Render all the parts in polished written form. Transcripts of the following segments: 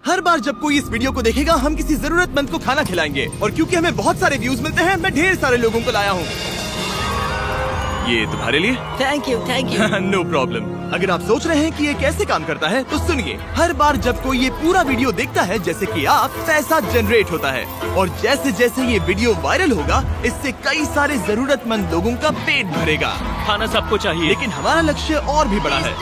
हर बार जब कोई इस वीडियो को देखेगा हम किसी जरूरतमंद को खाना खिलाएंगे, और क्योंकि हमें बहुत सारे व्यूज मिलते हैं मैं ढेर सारे लोगों को लाया हूँ। ये तुम्हारे लिए। Thank you thank you. No problem. अगर आप सोच रहे हैं कि ये कैसे काम करता है तो सुनिए, हर बार जब कोई ये पूरा वीडियो देखता है जैसे कि आप, पैसा जनरेट होता है, और जैसे जैसे ये वीडियो वायरल होगा इससे कई सारे जरूरतमंद लोगों का पेट भरेगा। खाना सबको चाहिए, लेकिन हमारा लक्ष्य और भी बड़ा है।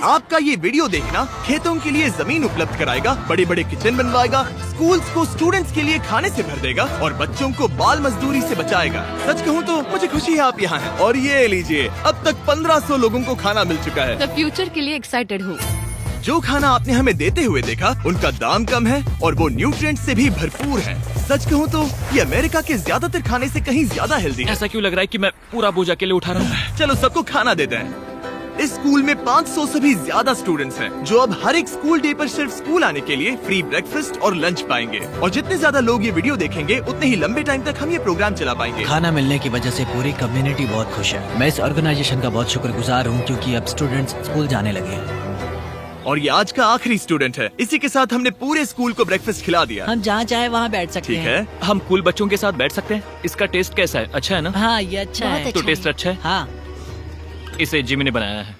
आपका ये वीडियो देखना खेतों के लिए जमीन उपलब्ध कराएगा, बड़े बड़े किचन बनवाएगा, स्कूल्स को स्टूडेंट्स के लिए खाने से भर देगा और बच्चों को बाल मजदूरी से बचाएगा। सच कहूँ तो मुझे खुशी है आप यहाँ हैं। और ये लीजिए, अब तक 1500 लोगों को खाना मिल चुका है। द फ्यूचर के लिए एक्साइटेड हूँ। जो खाना आपने हमें देते हुए देखा उनका दाम कम है और वो न्यूट्रिएंट्स से भी भरपूर है। सच कहूँ तो ये अमेरिका के ज्यादातर खाने से कहीं ज्यादा हेल्दी है। ऐसा क्यों लग रहा है कि मैं पूरा बोझ अकेले उठा रहा हूँ? चलो सबको खाना देते हैं। इस स्कूल में 500 से भी ज्यादा स्टूडेंट्स हैं, जो अब हर एक स्कूल डे पर सिर्फ स्कूल आने के लिए फ्री ब्रेकफास्ट और लंच पाएंगे। और जितने ज्यादा लोग ये वीडियो देखेंगे उतने ही लंबे टाइम तक हम ये प्रोग्राम चला पाएंगे। खाना मिलने की वजह से पूरी कम्युनिटी बहुत खुश है। मैं इस ऑर्गेनाइजेशन का बहुत शुक्रगुजार हूँ क्योंकि अब स्टूडेंट्स स्कूल जाने लगे हैं। और ये आज का आखिरी स्टूडेंट है। इसी के साथ हमने पूरे स्कूल को ब्रेकफास्ट खिला दिया। हम जहाँ चाहे वहाँ बैठ सकते ठीक हैं। है। हम कूल बच्चों के साथ बैठ सकते हैं। इसका टेस्ट कैसा है? अच्छा है ना? हाँ ये अच्छा है। तो टेस्ट अच्छा है। हाँ इसे जिमी ने बनाया है।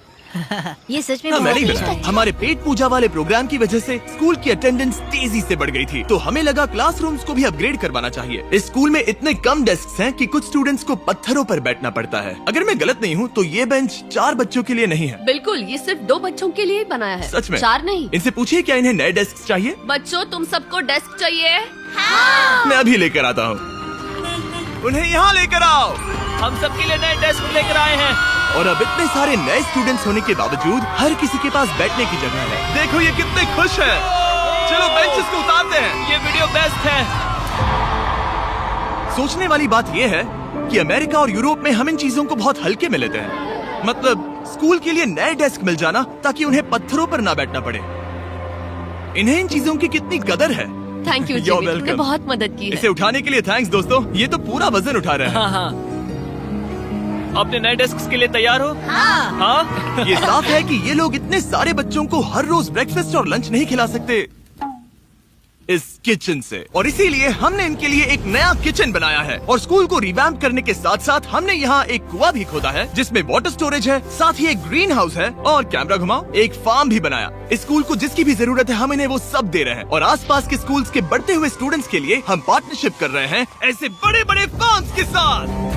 ये सच में हाँ, बहुत मैंने ही अच्छा बनाया। है। हमारे पेट पूजा वाले प्रोग्राम की वजह से स्कूल की अटेंडेंस तेजी से बढ़ गई थी, तो हमें लगा क्लासरूम्स को भी अपग्रेड करवाना चाहिए। इस स्कूल में इतने कम डेस्क हैं कि कुछ स्टूडेंट्स को पत्थरों पर बैठना पड़ता है। अगर मैं गलत नहीं हूँ तो ये बेंच 4 बच्चों के लिए नहीं है। बिल्कुल, ये सिर्फ 2 बच्चों के लिए ही बनाया है। सच में? 4 नहीं। इनसे पूछिए क्या इन्हें नए डेस्क चाहिए। बच्चों तुम सबको डेस्क चाहिए? मैं अभी लेकर आता हूँ। उन्हें यहाँ लेकर आओ। हम सबके लिए नए डेस्क लेकर आए हैं। और अब इतने सारे नए स्टूडेंट्स होने के बावजूद हर किसी के पास बैठने की जगह है। देखो ये कितने खुश हैं। चलो बेंचेस को उतारते हैं। ये वीडियो बेस्ट है। सोचने वाली बात ये है कि अमेरिका और यूरोप में हम इन चीजों को बहुत हल्के में लेते हैं। मतलब स्कूल के लिए नए डेस्क मिल जाना ताकि उन्हें पत्थरों पर ना बैठना पड़े। इन्हें इन चीजों की कितनी कदर है। थैंक यू You're जिमी, तुमने welcome। बहुत मदद की है। इसे उठाने के लिए थैंक्स दोस्तों। ये तो पूरा वजन उठा रहे हैं। हाँ हाँ। अपने नए डेस्क के लिए तैयार हो? हाँ। ये साफ है कि ये लोग इतने सारे बच्चों को हर रोज ब्रेकफास्ट और लंच नहीं खिला सकते इस किचन से, और इसीलिए हमने इनके लिए एक नया किचन बनाया है। और स्कूल को रिवैम्प करने के साथ साथ हमने यहाँ एक कुआं भी खोदा है जिसमें वाटर स्टोरेज है, साथ ही एक ग्रीन हाउस है, और कैमरा घुमाओ, एक फार्म भी बनाया। इस स्कूल को जिसकी भी जरूरत है हम इन्हें वो सब दे रहे हैं। और आसपास के स्कूल्स के बढ़ते हुए स्टूडेंट्स के लिए हम पार्टनरशिप कर रहे हैं ऐसे बड़े बड़े फार्म्स के साथ।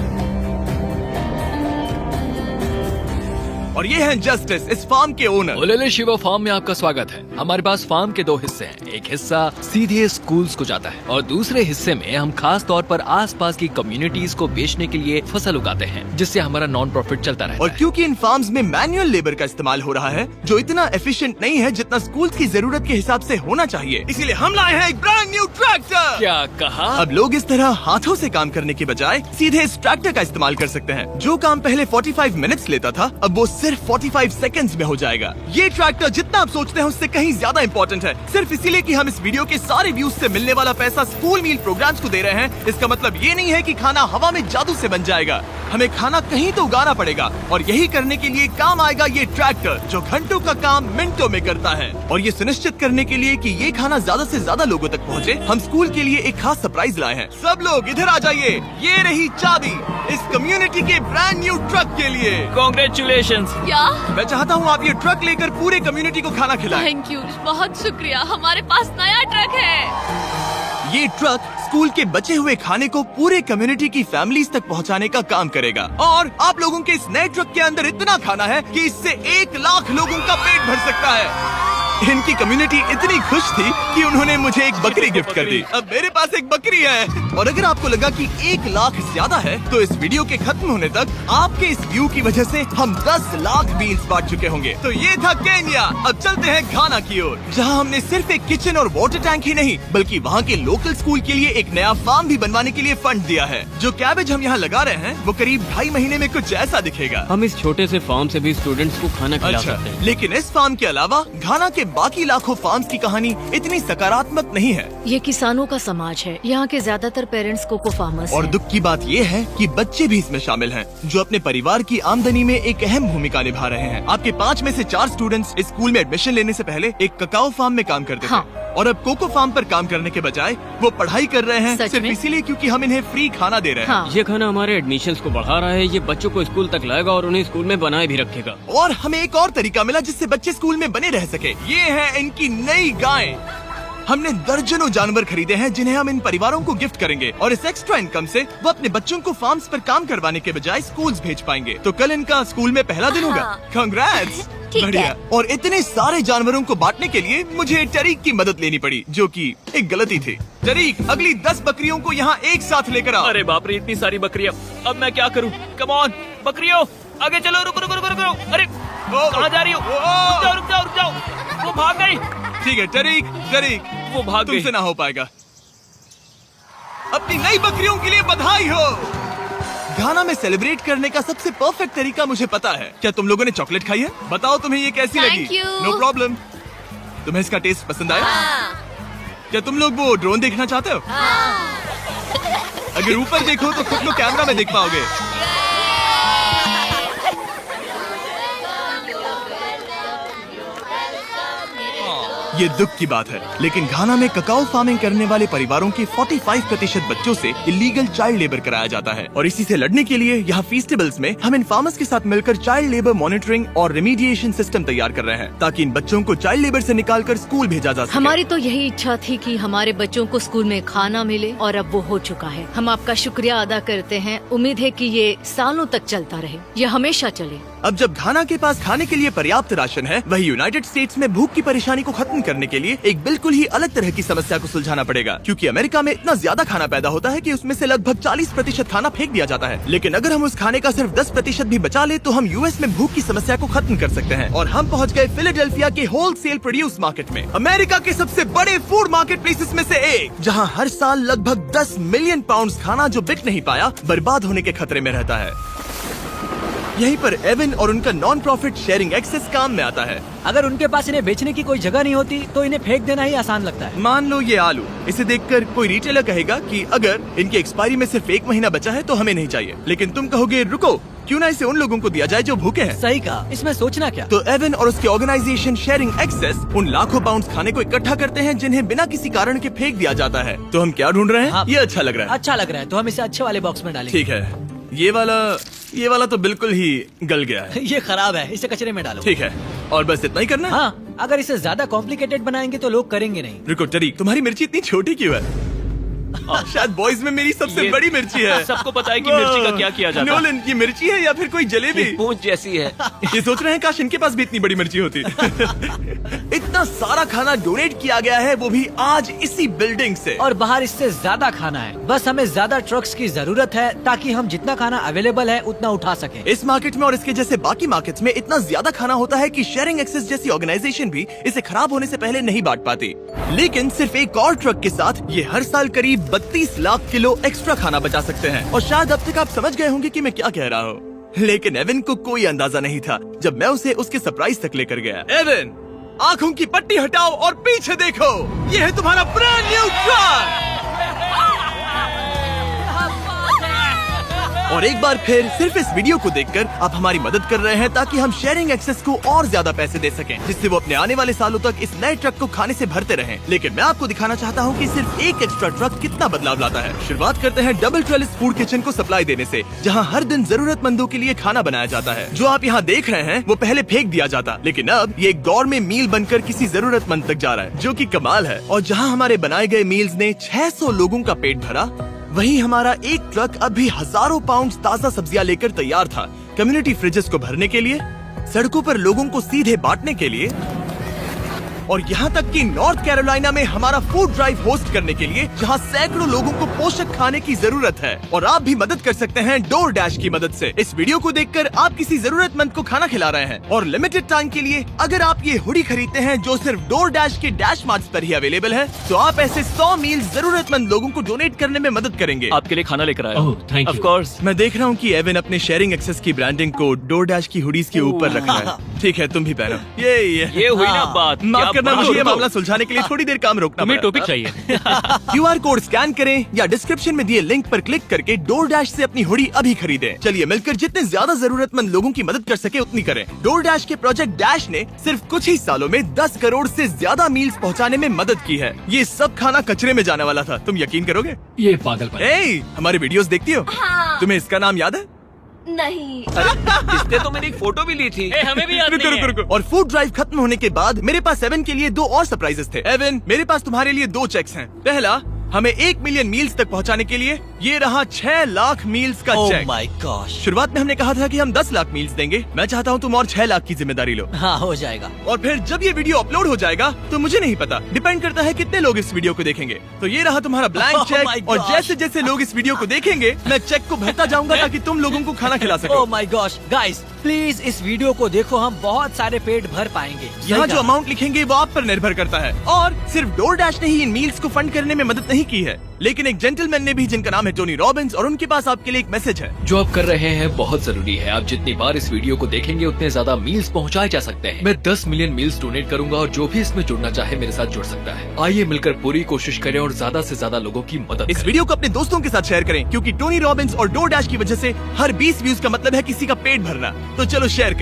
और ये हैं जस्टिस, इस फार्म के ओनर। ओलेले शिवा फार्म में आपका स्वागत है। हमारे पास फार्म के 2 हिस्से हैं। एक हिस्सा सीधे स्कूल्स को जाता है और दूसरे हिस्से में हम खास तौर पर आसपास की कम्युनिटीज को बेचने के लिए फसल उगाते हैं, जिससे हमारा नॉन प्रॉफिट चलता रहता और है। क्योंकि इन फार्म्स में मैनुअल लेबर का इस्तेमाल हो रहा है जो इतना एफिशिएंट नहीं है जितना स्कूल की जरूरत के हिसाब से होना चाहिए, इसीलिए हम लाए हैं एक ब्रांड न्यू ट्रैक्टर। क्या कहा? अब लोग इस तरह हाथों से काम करने के बजाय सीधे इस ट्रैक्टर का इस्तेमाल कर सकते हैं। जो काम पहले 45 मिनट्स लेता था अब वो सिर्फ 45 सेकंड्स में हो जाएगा। ये ट्रैक्टर जितना आप सोचते हैं उससे कहीं ज्यादा इम्पोर्टेंट है। सिर्फ इसीलिए कि हम इस वीडियो के सारे व्यूज से मिलने वाला पैसा स्कूल मील प्रोग्राम्स को दे रहे हैं, इसका मतलब ये नहीं है कि खाना हवा में जादू से बन जाएगा। हमें खाना कहीं तो उगाना पड़ेगा, और यही करने के लिए काम आएगा ये ट्रैक्टर जो घंटों का काम मिनटों में करता है। और ये सुनिश्चित करने के लिए कि ये खाना ज्यादा से ज्यादा लोगों तक पहुँचे, हम स्कूल के लिए एक खास सरप्राइज लाए हैं। सब लोग इधर आ जाइए। ये रही चाबी इस कम्युनिटी के ब्रांड न्यू ट्रक के लिए। Congratulations। क्या? मैं चाहता हूँ आप ये ट्रक लेकर पूरे कम्युनिटी को खाना खिलाएं। थैंक यू, बहुत शुक्रिया। हमारे पास नया ट्रक है। ये ट्रक स्कूल के बचे हुए खाने को पूरे कम्युनिटी की फैमिलीज तक पहुंचाने का काम करेगा। और आप लोगों के इस नए ट्रक के अंदर इतना खाना है कि इससे 1 लाख लोगों का पेट भर सकता है। इनकी कम्युनिटी इतनी खुश थी कि उन्होंने मुझे एक बकरी गिफ्ट कर दी। अब मेरे पास एक बकरी है। और अगर आपको लगा कि 1 लाख ज्यादा है तो इस वीडियो के खत्म होने तक आपके इस व्यू की वजह से हम 10 लाख मील्स बांट चुके होंगे। तो ये था केन्या। अब चलते हैं घाना की ओर, जहां हमने सिर्फ एक किचन और वाटर टैंक ही नहीं बल्कि वहां के लोकल स्कूल के लिए एक नया फार्म भी बनवाने के लिए फंड दिया है। जो कैबेज हम यहाँ लगा रहे हैं वो करीब 2.5 महीने में कुछ ऐसा दिखेगा। हम इस छोटे से फार्म से भी स्टूडेंट्स को खाना खिला अच्छा, सकते हैं। लेकिन इस फार्म के अलावा घाना के बाकी लाखों फार्म्स की कहानी इतनी सकारात्मक नहीं है। ये किसानों का समाज है। यहाँ के ज्यादातर पेरेंट्स कोको फार्मर्स और हैं। दुख की बात ये है कि बच्चे भी इसमें शामिल हैं, जो अपने परिवार की आमदनी में एक अहम भूमिका निभा रहे हैं। आपके 5 में से 4 स्टूडेंट्स इस स्कूल में एडमिशन लेने से पहले एक ककाओ फार्म में काम करते थे। हाँ, और अब कोको फार्म पर काम करने के बजाय वो पढ़ाई कर रहे हैं सच सिर्फ में? इसीलिए क्योंकि हम इन्हें फ्री खाना दे रहे हैं। हाँ। ये खाना हमारे एडमिशन्स को बढ़ा रहा है, ये बच्चों को स्कूल तक लाएगा और उन्हें स्कूल में बनाए भी रखेगा। और हमें एक और तरीका मिला जिससे बच्चे स्कूल में बने रह सके। ये है इनकी नई गाय। हमने दर्जनों जानवर खरीदे हैं जिन्हें हम इन परिवारों को गिफ्ट करेंगे और इस एक्स्ट्रा इनकम से वो अपने बच्चों को फार्म्स पर काम करवाने के बजाय स्कूल्स भेज पाएंगे। तो कल इनका स्कूल में पहला दिन होगा। कांग्रेट्स। ठीक बढ़िया। है। और इतने सारे जानवरों को बांटने के लिए मुझे टरीक की मदद लेनी पड़ी, जो कि एक गलती थी। टरीक, अगली 10 बकरियों को यहाँ एक साथ लेकर आओ। अरे बाप रे, इतनी सारी बकरियां, अब मैं क्या करूं? कम ऑन बकरियों, आगे चलो। रुको रुको रुको रुको। अरे कहाँ जा रही हो? रुक जाओ रुक जाओ रुक जाओ, वो भाग गई। ठीक है टरीक, टरीक वो भाग गई। तुमसे ना हो पाएगा। अपनी नई बकरियों के लिए बधाई हो। घाना में सेलिब्रेट करने का सबसे परफेक्ट तरीका मुझे पता है। क्या तुम लोगों ने चॉकलेट खाई है? बताओ तुम्हें ये कैसी Thank लगी? you. No problem. तुम्हें इसका टेस्ट पसंद आया? क्या तुम लोग वो ड्रोन देखना चाहते हो? अगर ऊपर देखो तो खुद को कैमरा में देख पाओगे। ये दुख की बात है, लेकिन घाना में ककाओ फार्मिंग करने वाले परिवारों के 45% बच्चों से इलीगल चाइल्ड लेबर कराया जाता है। और इसी से लड़ने के लिए यहाँ फेस्टिवल्स में हम इन फार्मर्स के साथ मिलकर चाइल्ड लेबर मॉनिटरिंग और रिमीडिएशन सिस्टम तैयार कर रहे हैं, ताकि इन बच्चों को चाइल्ड लेबर से निकालकर स्कूल भेजा जा सके। हमारी तो यही इच्छा थी कि हमारे बच्चों को स्कूल में खाना मिले और अब वो हो चुका है। हम आपका शुक्रिया अदा करते हैं। उम्मीद है कि ये सालों तक चलता रहे, ये हमेशा चले। अब जब घाना के पास खाने के लिए पर्याप्त राशन है, वही यूनाइटेड स्टेट्स में भूख की परेशानी को खत्म करने के लिए एक बिल्कुल ही अलग तरह की समस्या को सुलझाना पड़ेगा। क्योंकि अमेरिका में इतना ज्यादा खाना पैदा होता है कि उसमें से लगभग 40% खाना फेंक दिया जाता है। लेकिन अगर हम उस खाने का सिर्फ 10% भी बचा ले तो हम यूएस में भूख की समस्या को खत्म कर सकते हैं। और हम पहुंच गए फिलाडेल्फिया के होलसेल प्रोड्यूस मार्केट में, अमेरिका के सबसे बड़े फूड मार्केट प्लेसेस में से एक, जहां हर साल लगभग 10 मिलियन पाउंड खाना जो बिक नहीं पाया बर्बाद होने के खतरे में रहता है। यहीं पर एवन और उनका नॉन प्रॉफिट शेयरिंग एक्सेस काम में आता है। अगर उनके पास इन्हें बेचने की कोई जगह नहीं होती तो इन्हें फेंक देना ही आसान लगता है। मान लो ये आलू, इसे देखकर कोई रिटेलर कहेगा कि अगर इनकी एक्सपायरी में सिर्फ 1 महीना बचा है तो हमें नहीं चाहिए। लेकिन तुम कहोगे रुको, क्यों ना इसे उन लोगों को दिया जाए जो भूखे हैं। सही कहा, इसमें सोचना क्या। तो एवन और उसके ऑर्गेनाइजेशन शेयरिंग एक्सेस उन लाखों पाउंड्स खाने को इकट्ठा करते हैं जिन्हें बिना किसी कारण के फेंक दिया जाता है। तो हम क्या ढूंढ रहे हैं? हाँ। ये अच्छा लग रहा है। अच्छा लग रहा है तो हम इसे अच्छे वाले बॉक्स में डालेंगे। ठीक है, ये वाला तो बिल्कुल ही गल गया है। ये खराब है, इसे कचरे में डालो। ठीक है, और बस इतना ही करना है? हाँ, अगर इसे ज्यादा कॉम्प्लिकेटेड बनाएंगे तो लोग करेंगे नहीं। रुको टरीक, तुम्हारी मिर्ची इतनी छोटी क्यों है? शायद बॉयज में मेरी सबसे ये- बड़ी मिर्ची है। सबको पता है कि मिर्ची का क्या किया जाता है। नोलन, ये मिर्ची है या फिर कोई जलेबी? पूंछ जैसी है। ये सोच रहे हैं काश इनके पास भी इतनी बड़ी मिर्ची होती। इतना सारा खाना डोनेट किया गया है, वो भी आज इसी बिल्डिंग से। और बाहर इससे ज्यादा खाना है। बस हमें ज्यादा ट्रक्स की जरूरत है ताकि हम जितना खाना अवेलेबल है उतना उठा सके। इस मार्केट में और इसके जैसे बाकी मार्केट्स में इतना ज्यादा खाना होता है कि शेयरिंग एक्सेस जैसी ऑर्गेनाइजेशन भी इसे खराब होने से पहले नहीं बांट पाती। लेकिन सिर्फ एक और ट्रक के साथ ये हर साल करीब 32 लाख किलो एक्स्ट्रा खाना बचा सकते हैं। और शायद अब तक आप समझ गए होंगे कि मैं क्या कह रहा हूँ, लेकिन एवन को कोई अंदाजा नहीं था जब मैं उसे उसके सरप्राइज तक लेकर गया। एवन, आंखों की पट्टी हटाओ और पीछे देखो, ये है तुम्हारा ब्रांड न्यू ट्रक। और एक बार फिर सिर्फ इस वीडियो को देखकर आप हमारी मदद कर रहे हैं ताकि हम शेयरिंग एक्सेस को और ज्यादा पैसे दे सकें, जिससे वो अपने आने वाले सालों तक इस नए ट्रक को खाने से भरते रहें। लेकिन मैं आपको दिखाना चाहता हूँ कि सिर्फ एक एक्स्ट्रा ट्रक कितना बदलाव लाता है। शुरुआत करते हैं डबल ट्रेलिस फूड किचन को सप्लाई देने से, जहाँ हर दिन जरूरतमंदों के लिए खाना बनाया जाता है। जो आप यहाँ देख रहे हैं वो पहले फेंक दिया जाता, लेकिन अब ये एक गौरमेट मील बनकर किसी जरूरतमंद तक जा रहा है, जो कि कमाल है। और जहाँ हमारे बनाए गए मील्स ने 600 लोगों का पेट भरा, वहीं हमारा एक ट्रक अब भी हजारों पाउंड ताजा सब्जियां लेकर तैयार था, कम्युनिटी फ्रिजेस को भरने के लिए, सड़कों पर लोगों को सीधे बांटने के लिए, और यहाँ तक कि नॉर्थ कैरोलिना में हमारा फूड ड्राइव होस्ट करने के लिए, जहाँ सैकड़ों लोगों को पोषक खाने की जरूरत है। और आप भी मदद कर सकते हैं डोर डैश की मदद से। इस वीडियो को देखकर आप किसी जरूरतमंद को खाना खिला रहे हैं, और लिमिटेड टाइम के लिए अगर आप ये हुडी खरीदते हैं जो सिर्फ डोर डैश के डैश मार्ट्स पर ही अवेलेबल है, तो आप ऐसे 100 मील जरूरतमंद लोगों को डोनेट करने में मदद करेंगे। आपके लिए खाना लेकर आया। ओह, thank you. Of course. मैं देख रहा हूँ कि एवन अपने शेयरिंग एक्सेस की ब्रांडिंग को डोर डैश की हुडीज के ऊपर रख रहा है। ठीक है, तुम भी पहनो। ये ये हुई ना बात। माफ क्या करना, रुको, मुझे ये रुको। मामला सुलझाने के लिए थोड़ी देर काम रोकना तुम्हें पड़ा। टॉपिक चाहिए। QR कोड स्कैन करें या डिस्क्रिप्शन में दिए लिंक पर क्लिक करके DoorDash से अपनी हुडी अभी खरीदें। चलिए मिलकर जितने ज्यादा जरूरतमंद लोगों की मदद कर सके उतनी करें। DoorDash के प्रोजेक्ट डैश ने सिर्फ कुछ ही सालों में 10 करोड़ से ज्यादा मील्स पहुंचाने में मदद की है। ये सब खाना कचरे में जाने वाला था, तुम यकीन करोगे? ये पागलपन है। ए, हमारे वीडियोस देखती हो? तुम्हें इसका नाम याद है? नहीं। इसने तो मेरी फोटो भी ली थी। हमें भी याद रुको नहीं रुको है। रुको। और फूड ड्राइव खत्म होने के बाद मेरे पास एवन के लिए 2 और सरप्राइजेस थे। एवन, मेरे पास तुम्हारे लिए 2 चेक्स हैं। पहला, हमें 1 मिलियन मील्स तक पहुंचाने के लिए ये रहा 6 लाख मील्स का ओह चेक। My gosh. शुरुआत में हमने कहा था कि हम 10 लाख मील्स देंगे। मैं चाहता हूँ तुम और 6 लाख की जिम्मेदारी लो। हाँ, हो जाएगा। और फिर जब ये वीडियो अपलोड हो जाएगा तो मुझे नहीं पता, डिपेंड करता है कितने लोग इस वीडियो को देखेंगे। तो ये रहा तुम्हारा ब्लैंक Oh my चेक, और gosh. जैसे जैसे लोग इस वीडियो को देखेंगे मैं चेक को भरता जाऊंगा ताकि तुम लोगों को खाना खिला सको। Oh my gosh, guys please इस वीडियो को देखो, हम बहुत सारे पेट भर पाएंगे। यहाँ सही जो कहा। अमाउंट लिखेंगे वो आप पर निर्भर करता है। और सिर्फ DoorDash ने ही इन मील्स को फंड करने में मदद नहीं की है, लेकिन एक जेंटलमैन ने भी, जिनका नाम है टोनी रॉबिन्स, और उनके पास आपके लिए एक मैसेज है। जो आप कर रहे हैं बहुत जरूरी है। आप जितनी बार इस वीडियो को देखेंगे उतने ज्यादा मील्स पहुंचाए जा सकते हैं। मैं 10 मिलियन मील्स डोनेट करूंगा और जो भी इसमें जुड़ना चाहे मेरे साथ जुड़ सकता है। आइए मिलकर पूरी कोशिश करें और ज्यादा से ज्यादा लोगों की मदद इस करें। वीडियो को अपने दोस्तों के साथ शेयर करें, क्योंकि टोनी रॉबिन्स और DoorDash की वजह से हर 20 व्यूज का मतलब है किसी का पेट भरना। तो चलो शेयर करें।